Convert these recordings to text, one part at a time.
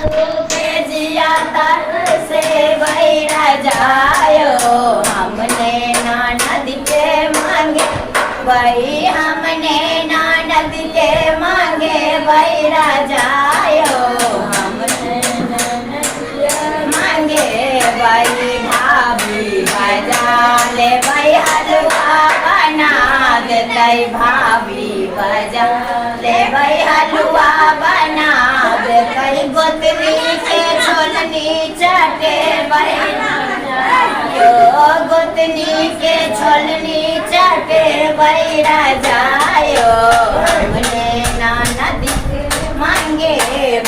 के जिया तर से बैरा जायो हमने ननद के मांगे वही हमने ननद के मांगे बैरा जायो हमने ननद के मांगे वही भाभी बजा ले वही हलवा बना देते भाभी बजा ले वही हलवा बना देते गोतनी के छोलनी चटे बैरा जायो गोतनी के छोलनी चटे बैरा जायो हमने ननद के मांगे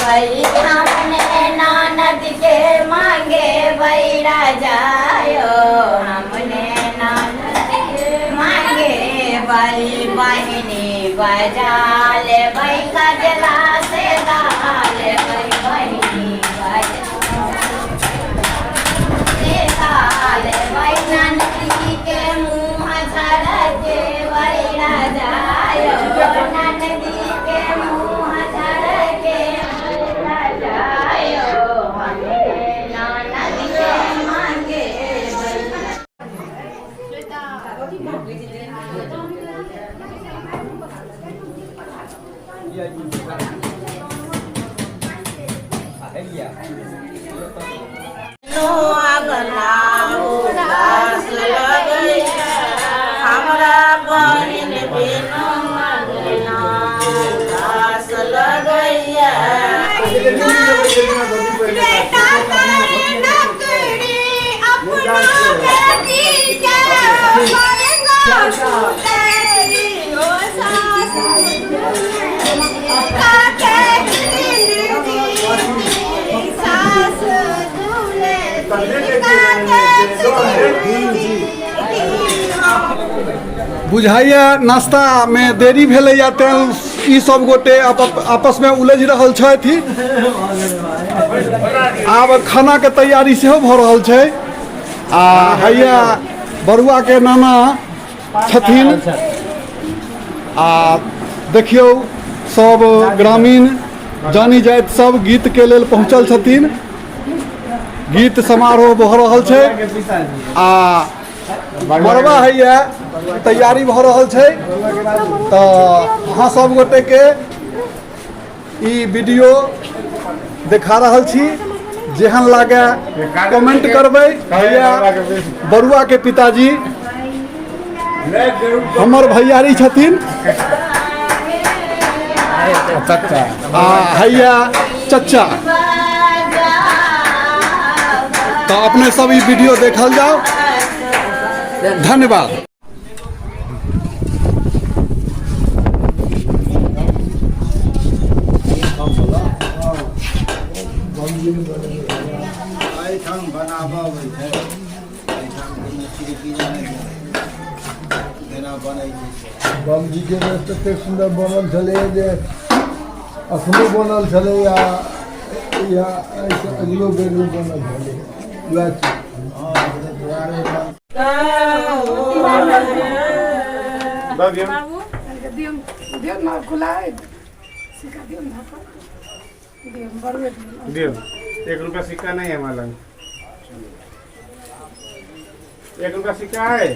भाई हमने ननद के मांगे बैरा जायो हमने ननद के मांगे भाई बहिनी बजा ले भाई कजला से गाल भाई बहिनी बजा से गाल भाई ननदी के मुँह झड़के बैरा जायो ननदी के मुँह झड़के बैरा जायो हमने ननद के मांगे हमरा बहिन बिनु घास लगैया बुझाइए नाश्ता में देरी भेलै या तें ई सब गोटे आपस में उलझ रहल छथि। आब खाना के तैयारी सेहो भऽ रहल छै आ हैया बरुआ के नाना छथिन आ देखियौ सब ग्रामीण जानी जाइत सब गीत के लेल पहुँचल छथिन। गीत समारोह भऽ रहल छै आ मरबा हैया तैयारी भऽ रहल छै तऽ अहाँ सब गोटे के ई वीडियो देखा रहल छी जेहन लागे कमेंट करबै। हैया बरुआ के पिताजी हमर भैयारी छथिन आ हैया चचा तो अपने सब ई वीडियो देखल जाओ। धन्यवाद। बम जी के तते सुंदर बनल छलै जे अखनो बनल छलै या अगिलो बेर बनल छलै एक रुपया सिक्का नहीं है हमारा। 1 रुपया सिक्का है।